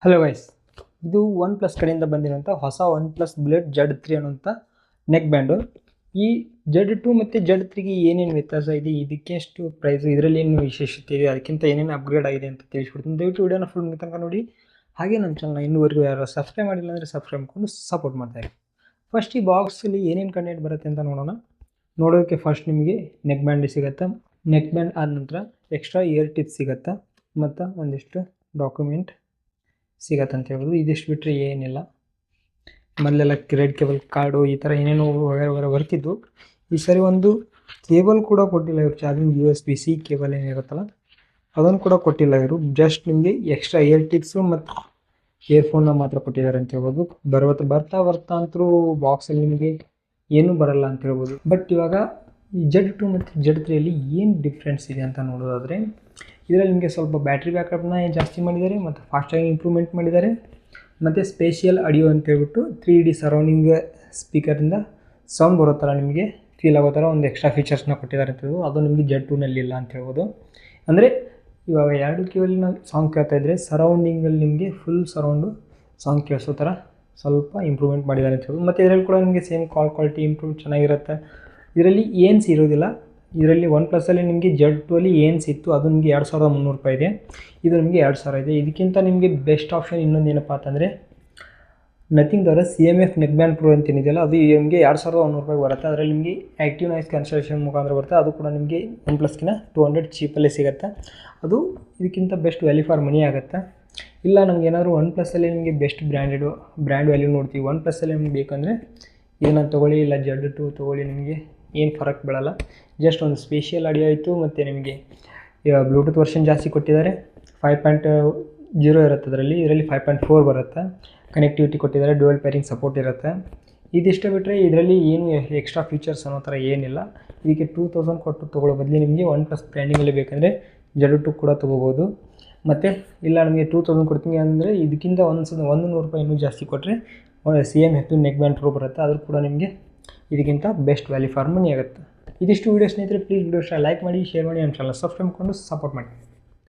Hello guys, ಇದು one plus ಕಡೆಯಿಂದ ಬಂದಿರೋಂಥ ಹೊಸ ಒನ್ ಪ್ಲಸ್ ಬುಲೆಟ್ Z3 ಅನ್ನೋಂಥ ನೆಕ್ ಬ್ಯಾಂಡು. ಈ Z2 ಮತ್ತು Z3ಗೆ ಏನೇನು ವ್ಯತ್ಯಾಸ ಇದೆ, ಇದಕ್ಕೆ ಎಷ್ಟು ಪ್ರೈಸು, ಇದರಲ್ಲಿ ಏನು ವಿಶೇಷತೆ ಇದೆ, ಅದಕ್ಕಿಂತ ಏನೇನು ಅಪ್ಗ್ರೇಡ್ ಆಗಿದೆ ಅಂತ ತಿಳಿಸ್ಬಿಡ್ತೀನಿ. ದಯವಿಟ್ಟು ವಿಡಿಯೋನ ಫುಲ್ ತನಕ ನೋಡಿ. ಹಾಗೆ ನಮ್ಮ ಚಾನಲ್ನ ಇನ್ನೂವರೆಗೂ ಯಾರು ಸಬ್ಸ್ಕ್ರೈಬ್ ಮಾಡಿಲ್ಲ ಅಂದರೆ ಸಬ್ಸ್ಕ್ರೈಬ್ ಮಾಡ್ಕೊಂಡು ಸಪೋರ್ಟ್ ಮಾಡ್ತಾರೆ. ಫಸ್ಟ್ ಈ ಬಾಕ್ಸಲ್ಲಿ ಏನೇನು ಕಂಟೆಂಟ್ ಬರುತ್ತೆ ಅಂತ ನೋಡೋಣ. ನೋಡೋದಕ್ಕೆ ಫಸ್ಟ್ ನಿಮಗೆ ನೆಕ್ ಬ್ಯಾಂಡ್ ಸಿಗುತ್ತೆ. ನೆಕ್ ಬ್ಯಾಂಡ್ ಆದ ನಂತರ ಎಕ್ಸ್ಟ್ರಾ ಇಯರ್ ಟಿಪ್ಸ್ ಸಿಗುತ್ತೆ ಮತ್ತು ಒಂದಿಷ್ಟು ಡಾಕ್ಯುಮೆಂಟ್ ಸಿಗತ್ತೆ ಅಂತ ಹೇಳ್ಬೋದು. ಇದಿಷ್ಟು ಬಿಟ್ಟರೆ ಏನಿಲ್ಲ. ಮೊದಲೆಲ್ಲ ರೆಡ್ ಕೇಬಲ್ ಕಾರ್ಡು ಈ ಥರ ಏನೇನೋ ಬರ್ತಿದ್ದು. ಈ ಸರಿ ಒಂದು ಕೇಬಲ್ ಕೂಡ ಕೊಟ್ಟಿಲ್ಲ ಇವರು. ಚಾರ್ಜಿಂಗ್ USB-C ಕೇಬಲ್ ಏನಿರುತ್ತಲ್ಲ ಅದನ್ನು ಕೂಡ ಕೊಟ್ಟಿಲ್ಲ ಇವರು. ಜಸ್ಟ್ ನಿಮಗೆ ಎಕ್ಸ್ಟ್ರಾ ಇಯರ್ ಟಿಪ್ಸು ಮತ್ತು ಇಯರ್ಫೋನ್ನ ಮಾತ್ರ ಕೊಟ್ಟಿದ್ದಾರೆ ಅಂತ ಹೇಳ್ಬೋದು. ಬರ್ತಾ ಅಂತರೂ ಬಾಕ್ಸಲ್ಲಿ ನಿಮಗೆ ಏನೂ ಬರಲ್ಲ ಅಂತ ಹೇಳ್ಬೋದು. ಬಟ್ ಇವಾಗ ಈ Z2 ಮತ್ತು Z3ಯಲ್ಲಿ ಏನು ಡಿಫ್ರೆನ್ಸ್ ಇದೆ ಅಂತ ನೋಡೋದಾದರೆ, ಇದರಲ್ಲಿ ನಿಮಗೆ ಸ್ವಲ್ಪ ಬ್ಯಾಟ್ರಿ ಬ್ಯಾಕಪ್ನ ಜಾಸ್ತಿ ಮಾಡಿದ್ದಾರೆ ಮತ್ತು ಫಾಸ್ಟಾಗಿ ಇಂಪ್ರೂವ್ಮೆಂಟ್ ಮಾಡಿದ್ದಾರೆ. ಮತ್ತು ಸ್ಪೇಷಿಯಲ್ ಆಡಿಯೋ ಅಂತ ಹೇಳ್ಬಿಟ್ಟು 3D ಸರೌಂಡಿಂಗ್ ಸ್ಪೀಕರಿಂದ ಸೌಂಡ್ ಬರೋ ಥರ ನಿಮಗೆ ಫೀಲ್ ಆಗೋ ಥರ ಒಂದು ಎಕ್ಸ್ಟ್ರಾ ಫೀಚರ್ಸ್ನ ಕೊಟ್ಟಿದ್ದಾರೆ ಅಂತ ಹೇಳ್ಬೋದು. ಅದು ನಿಮಗೆ Z2ನಲ್ಲಿ ಇಲ್ಲ ಅಂತ ಹೇಳ್ಬೋದು. ಅಂದರೆ ಇವಾಗ 2 ಕೇಬಲ್ ನಾವು ಸಾಂಗ್ ಕೇಳ್ತಾ ಇದ್ದರೆ ಸರೌಂಡಿಂಗಲ್ಲಿ ನಿಮಗೆ ಫುಲ್ ಸರೌಂಡು ಸಾಂಗ್ ಕೇಳಿಸೋ ಥರ ಸ್ವಲ್ಪ ಇಂಪ್ರೂವ್ಮೆಂಟ್ ಮಾಡಿದ್ದಾರೆ ಅಂತ ಹೇಳ್ಬೋದು. ಮತ್ತು ಇದರಲ್ಲಿ ಕೂಡ ನಿಮಗೆ ಸೇಮ್ ಕಾಲ್ ಕ್ವಾಲಿಟಿ ಇಂಪ್ರೂವ್ ಚೆನ್ನಾಗಿರುತ್ತೆ. ಇದರಲ್ಲಿ ಏನ್ಸ್ ಇರೋದಿಲ್ಲ. ಇದರಲ್ಲಿ ಒನ್ ಪ್ಲಸ್ಸಲ್ಲಿ ನಿಮಗೆ Z2ಅಲ್ಲಿ ಏನ್ಸ್ ಇತ್ತು, ಅದು ನಿಮಗೆ 2300 ರೂಪಾಯಿ ಇದೆ. ಇದು ನಿಮಗೆ 2000 ಇದೆ. ಇದಕ್ಕಿಂತ ನಿಮಗೆ ಬೆಸ್ಟ್ ಆಪ್ಷನ್ ಇನ್ನೊಂದು ಏನಪ್ಪ ಅಂತಂದರೆ, ನಥಿಂಗ್ ಅವರ CMF ನೆಕ್ ಬ್ಯಾಂಡ್ ಪ್ರೋ ಅಂತ ಏನಿದೆಯಲ್ಲ, ಅದು ನಿಮಗೆ 2100 ರೂಪಾಯಿ ಬರುತ್ತೆ. ಅದರಲ್ಲಿ ನಿಮಗೆ ಆ್ಯಕ್ಟಿವ್ ನಾಯ್ಸ್ ಕ್ಯಾನ್ಸಲೇಷನ್ ಮುಖಾಂತರ ಬರುತ್ತೆ. ಅದು ಕೂಡ ನಿಮಗೆ ಒನ್ ಪ್ಲಸ್ಗಿನ 200 ಚೀಪಲ್ಲೇ ಸಿಗುತ್ತೆ. ಅದು ಇದಕ್ಕಿಂತ ಬೆಸ್ಟ್ ವ್ಯಾಲ್ಯೂ ಫಾರ್ ಮನಿ ಆಗುತ್ತೆ. ಇಲ್ಲ ನಮ್ಗೆ ಏನಾದರೂ ಒನ್ ಪ್ಲಸ್ಸಲ್ಲಿ ನಿಮಗೆ ಬೆಸ್ಟ್ ಬ್ರ್ಯಾಂಡ್ ವ್ಯಾಲ್ಯೂ ನೋಡ್ತೀವಿ, ಒನ್ ಪ್ಲಸ್ಸಲ್ಲಿ ನಿಮ್ಗೆ ಬೇಕಂದರೆ ಇದನ್ನು ತೊಗೊಳ್ಳಿ, ಇಲ್ಲ Z2 ತೊಗೊಳ್ಳಿ, ನಿಮಗೆ ಏನು ಫರಕ್ ಬೀಳಲ್ಲ. ಜಸ್ಟ್ ಒಂದು ಸ್ಪೇಷಿಯಲ್ ಆಡಿಯೋ ಆಯಿತು ಮತ್ತು ನಿಮಗೆ ಬ್ಲೂಟೂತ್ ವರ್ಷನ್ ಜಾಸ್ತಿ ಕೊಟ್ಟಿದ್ದಾರೆ. 5.0 ಇರುತ್ತೆ ಇದರಲ್ಲಿ 5.4 ಬರುತ್ತೆ. ಕನೆಕ್ಟಿವಿಟಿ ಕೊಟ್ಟಿದ್ದಾರೆ, ಡ್ಯುಯಲ್ ಪೇರಿಂಗ್ ಸಪೋರ್ಟ್ ಇರುತ್ತೆ. ಇದಿಷ್ಟು ಬಿಟ್ಟರೆ ಇದರಲ್ಲಿ ಏನು ಎಕ್ಸ್ಟ್ರಾ ಫೀಚರ್ಸ್ ಅನ್ನೋ ಥರ ಏನಿಲ್ಲ. ಇದಕ್ಕೆ 2000 ಕೊಟ್ಟು ತೊಗೊಳ್ಳೋ ಬದಲು ನಿಮಗೆ ಒನ್ ಪ್ಲಸ್ ಬ್ರ್ಯಾಂಡಿಂಗಲ್ಲಿ ಬೇಕಂದರೆ Z2 ಕೂಡ ತೊಗೋಬೋದು. ಮತ್ತು ಇಲ್ಲ ನಮಗೆ 2000 ಕೊಡ್ತೀನಿ ಅಂದರೆ ಇದಕ್ಕಿಂತ 100 ರೂಪಾಯಿ ಇನ್ನೂ ಜಾಸ್ತಿ ಕೊಟ್ಟರೆ CMF ನೆಕ್ ಬ್ಯಾಂಡ್ ಪ್ರೋ ಬರುತ್ತೆ. ಅದು ಕೂಡ ನಿಮಗೆ ಇದಕ್ಕಿಂತ ಬೆಸ್ಟ್ ವ್ಯಾಲ್ಯೂ ಫಾರ್ ಮನಿ ಆಗುತ್ತೆ. ಇದಿಷ್ಟು ವೀಡಿಯೋ ಸ್ನೇಹಿತರೆ, ಪ್ಲೀಸ್ ವೀಡಿಯೋ ಲೈಕ್ ಮಾಡಿ, ಶೇರ್ ಮಾಡಿ, ನಮ್ಮ ಚಾನಲ್ ಸಬ್ಸ್ಕ್ರೈಬ್ ಮಾಡಿಕೊಂಡು ಸಪೋರ್ಟ್ ಮಾಡಿ.